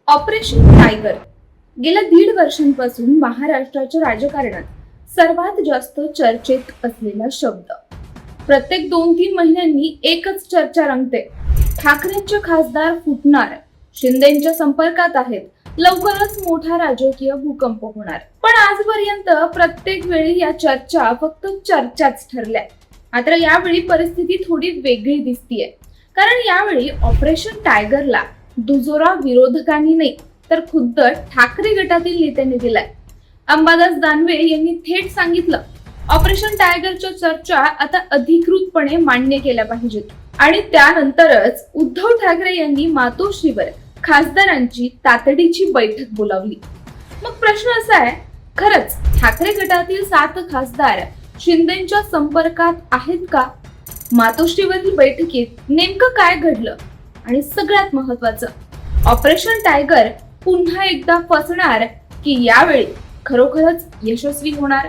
Operation tiger गेल्या 1.5 वर्षांपासून महाराष्ट्राच्या राजकारणात सर्वात जास्त चर्चेत असलेला शब्द. प्रत्येक 2-3 महिन्यांनी एकच चर्चा रंगते. ठाकरेंचे खासदार फुटणार, शिंदेंच्या संपर्कात आहेत, लवकरच मोठा राजकीय भूकंप होणार. पण आजपर्यंत प्रत्येक वेळी या चर्चा फक्त चर्चाच ठरल्या. मात्र यावेळी परिस्थिती थोडी वेगळी दिसतीये. कारण यावेळी ऑपरेशन टायगरला दुजोरा विरोधकांनी नाही तर खुद्द ठाकरे गटातील नेत्यांनी दिलाय. अंबादास दानवे यांनी थेट सांगितलं, ऑपरेशन टायगरच्या चर्चा आता अधिकृतपणे मान्य केल्या पाहिजेत. आणि त्यानंतरच उद्धव ठाकरे यांनी मातोश्रीवर खासदारांची तातडीची बैठक बोलावली. मग प्रश्न असा आहे, खरंच ठाकरे गटातील 7 खासदार शिंदेंच्या संपर्कात आहेत का? मातोश्रीवरील बैठकीत नेमकं काय घडलं? आणि सगळ्यात महत्वाचं, ऑपरेशन टायगर पुन्हा एकदा फसणार की यावेळी खरोखरच यशस्वी होणार?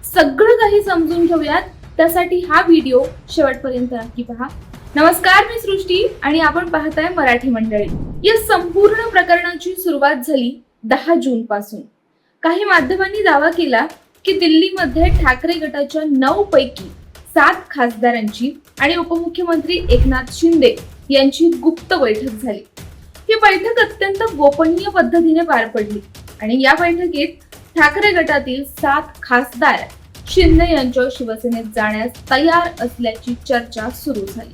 सगळं काही समजून घेऊयात. त्यासाठी हा व्हिडिओ शेवटपर्यंत नक्की पहा. नमस्कार, मी सृष्टी आणि आपण पाहताय मराठी मंडळी. या संपूर्ण प्रकरणाची सुरुवात झाली 10 जून पासून. काही माध्यमांनी दावा केला की दिल्लीमध्ये ठाकरे गटाच्या 9 पैकी 7 खासदारांची आणि उपमुख्यमंत्री एकनाथ शिंदे यांची गुप्त बैठक झाली. ही बैठक अत्यंत गोपनीय पद्धतीने पार पडली आणि या बैठकीत ठाकरे गटातील 7 खासदार शिंदे यांच्या शिवसेनेत जाण्यास तयार असल्याची चर्चा सुरू झाली.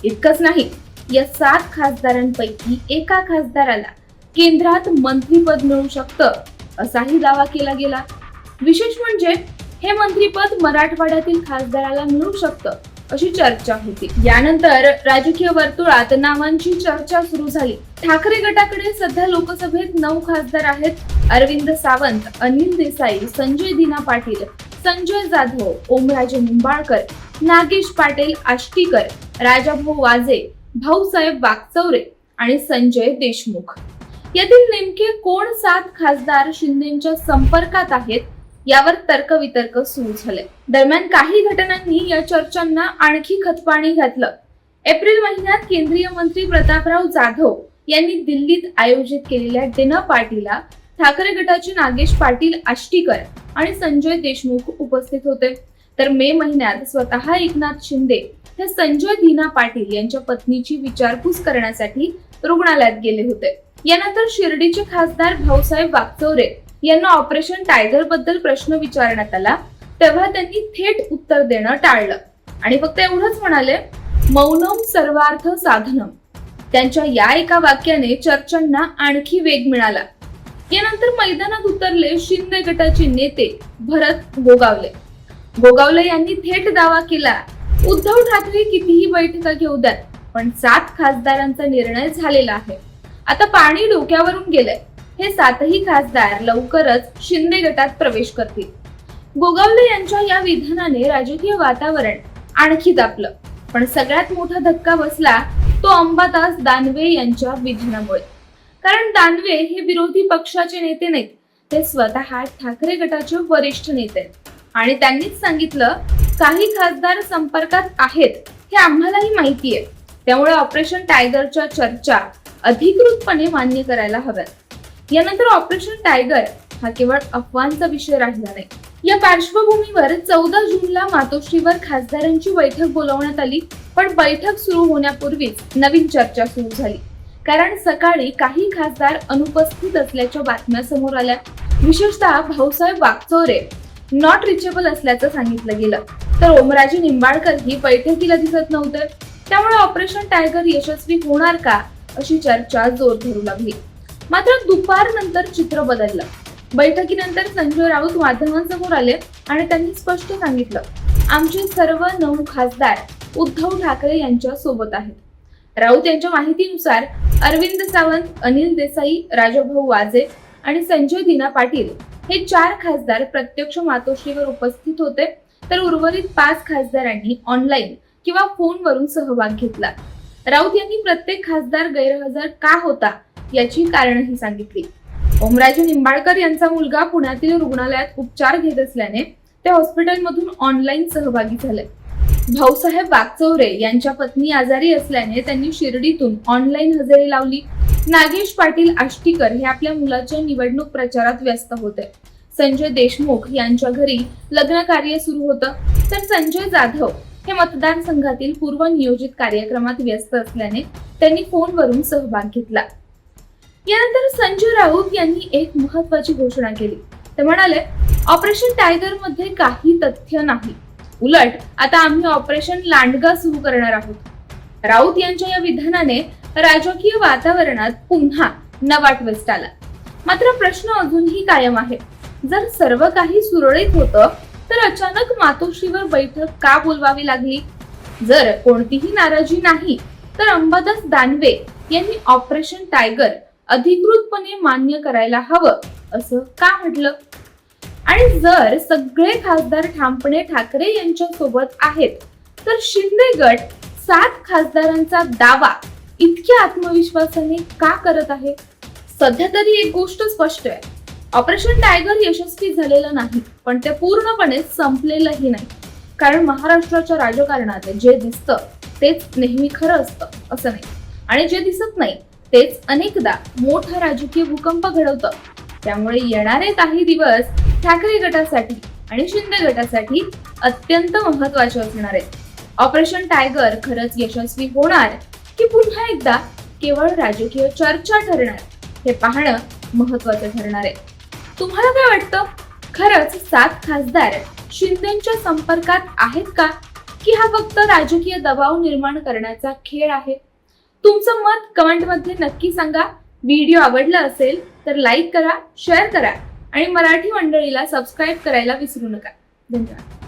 इतकंच नाही, या 7 खासदारांपैकी एका खासदाराला केंद्रात मंत्रीपद मिळू शकतं असाही दावा केला गेला. विशेष म्हणजे हे मंत्रीपद मराठवाड्यातील खासदाराला मिळू शकतं अशी चर्चा होती. यानंतर राजकीय वर्तुळात नावांची चर्चा सुरू झाली. ठाकरे गटाकडे सध्या लोकसभेत 9 खासदार आहेत. अरविंद सावंत, अनिल देसाई, संजय दिना पाटील, संजय जाधव, ओमराजे निंबाळकर, नागेश पाटील आष्टीकर, राजाभाऊ वाजे, भाऊसाहेब वाकचौरे आणि संजय देशमुख. यातील नेमके कोण 7 खासदार शिंदेंच्या संपर्कात आहेत यावर तर्कवितर्क सुरू झाले. दरम्यान काही घटनांनी या चर्चांना आणखी खतपाणी घातलं. एप्रिल महिन्यात केंद्रीय मंत्री प्रतापराव जाधव यांनी दिल्लीत आयोजित केलेल्या डिनर पार्टीला ठाकरे गटाचे नागेश पाटील आष्टीकर आणि संजय देशमुख उपस्थित होते. तर मे महिन्यात स्वतः एकनाथ शिंदे हे संजय दिना पाटील यांच्या पत्नीची विचारपूस करण्यासाठी रुग्णालयात गेले होते. यानंतर शिर्डीचे खासदार भाऊसाहेब वाकचौरे यांना ऑपरेशन टायगर बद्दल प्रश्न विचारण्यात आला, तेव्हा त्यांनी थेट उत्तर देणं टाळलं आणि फक्त एवढंच म्हणाले, मौनम सर्वार्थ साधनम. त्यांच्या या एका वाक्याने चर्चांना आणखी वेग मिळाला. यानंतर मैदानात उतरले शिंदे गटाचे नेते भरत गोगावले. गोगावले यांनी थेट दावा केला, उद्धव ठाकरे कितीही बैठका घेऊ द्यात, पण 7 खासदारांचा निर्णय झालेला आहे. आता पाणी डोक्यावरून गेलंय. हे 7ही खासदार लवकरच शिंदे गटात प्रवेश करतील. गोगावले यांच्या या विधानाने राजकीय वातावरण आणखी तापलं. पण सगळ्यात मोठा धक्का बसला तो अंबादास दानवे यांच्या विधानामुळे. कारण दानवे हे विरोधी पक्षाचे नेते नाहीत, ते स्वतः ठाकरे गटाचे वरिष्ठ नेते आहेत. आणि त्यांनीच सांगितलं, काही खासदार संपर्कात आहेत हे आम्हालाही माहितीये, त्यामुळे ऑपरेशन टायगरच्या चर्चा अधिकृतपणे मान्य करायला हव्यात. यानंतर ऑपरेशन टायगर हा केवळ अफवांचा विषय राहिला नाही. या पार्श्वभूमीवर 14 जूनला मातोश्रीवर खासदारांची बैठक बोलावण्यात आली. पण बैठक सुरू होण्यापूर्वीच नवीन चर्चा सुरू झाली. कारण सकाळी काही खासदार अनुपस्थित असल्याच्या बातम्या समोर आल्या. विशेषतः भाऊसाहेब वाकचौरे नॉट रिचेबल असल्याचं सांगितलं गेलं. तर ओमराजे निंबाळकर ही बैठकीला दिसत नव्हते. त्यामुळे ऑपरेशन टायगर यशस्वी होणार का अशी चर्चा जोर धरू लागली. मात्र दुपारनंतर चित्र बदललं. बैठकीनंतर संजय राऊत माध्यमांसमोर आले आणि त्यांनी स्पष्ट सांगितलं, आमचे सर्व 9 खासदार उद्धव ठाकरे यांच्या सोबत आहेत. राऊत यांच्या माहितीनुसार अरविंद सावंत, अनिल देसाई, राजाभाऊ वाजे आणि संजय दिना पाटील हे 4 खासदार प्रत्यक्ष मातोश्रीवर उपस्थित होते. तर उर्वरित 5 खासदारांनी ऑनलाईन किंवा फोनवरून सहभाग घेतला. राऊत यांनी प्रत्येक खासदार गैरहजर का होता याची कारणही सांगितली. ओमराजे निंबाळकर यांचा मुलगा पुण्यातील रुग्णालयात उपचार घेत असल्याने ते हॉस्पिटलमधून ऑनलाईन सहभागी झाले. भाऊसाहेब वाकचौरे यांच्या पत्नी आजारी असल्याने त्यांनी शिर्डीतून ऑनलाईन हजेरी लावली. नागेश पाटील आष्टीकर हे आपल्या मुलाच्या निवडणूक प्रचारात व्यस्त होते. संजय देशमुख यांच्या घरी लग्न कार्य सुरू होतं, तर संजय जाधव हे मतदारसंघातील पूर्वनियोजित कार्यक्रमात व्यस्त असल्याने त्यांनी फोनवरून सहभाग घेतला. यानंतर संजय राऊत यांनी एक महत्त्वाची घोषणा केली. ते म्हणाले, ऑपरेशन टायगर मध्ये काही तथ्य नाही, उलट आता आम्ही ऑपरेशन लांडगा सुरू करणार आहोत. राऊत यांच्या या विधानाने राजकीय वातावरणात पुन्हा नवा ट्विस्ट आला. मात्र प्रश्न अजूनही कायम आहे. जर सर्व काही सुरळीत होतं तर अचानक मातोश्रीवर बैठक का बोलवावी लागली? जर कोणतीही नाराजी नाही तर अंबादास दानवे यांनी ऑपरेशन टायगर अधिकृतपणे मान्य करायला हवं असं का म्हटलं? आणि जर सगळे खासदार ठामपणे ठाकरे यांच्या सोबत आहेत तर शिंदे गट 7 खासदारांचा दावा इतक्या आत्मविश्वासाने का करत आहे? सध्या तरी एक गोष्ट स्पष्ट आहे, ऑपरेशन टायगर यशस्वी झालेलं नाही, पण ते पूर्णपणे संपलेलंही नाही. कारण महाराष्ट्राच्या राजकारणात जे दिसतं तेच नेहमी खरं असतं असं नाही, आणि जे दिसत नाही तेच अनेकदा मोठा राजकीय भूकंप घडवतं. त्यामुळे येणारे काही दिवस ठाकरे गटासाठी आणि शिंदे गटासाठी अत्यंत महत्त्वाचे असणार आहेत. ऑपरेशन टायगर खरंच यशस्वी होणार की पुन्हा एकदा केवळ राजकीय चर्चा ठरणार हे पाहणं महत्त्वाचं ठरणार आहे. तुम्हाला काय वाटतं? खरंच 7 खासदार शिंदेच्या संपर्कात आहेत का, की हा फक्त राजकीय दबाव निर्माण करण्याचा खेळ आहे? तुमचं मत कमेंटमध्ये नक्की सांगा. व्हिडिओ आवडला असेल तर लाईक करा, शेअर करा आणि मराठी मंडळीला सबस्क्राईब करायला विसरू नका. धन्यवाद.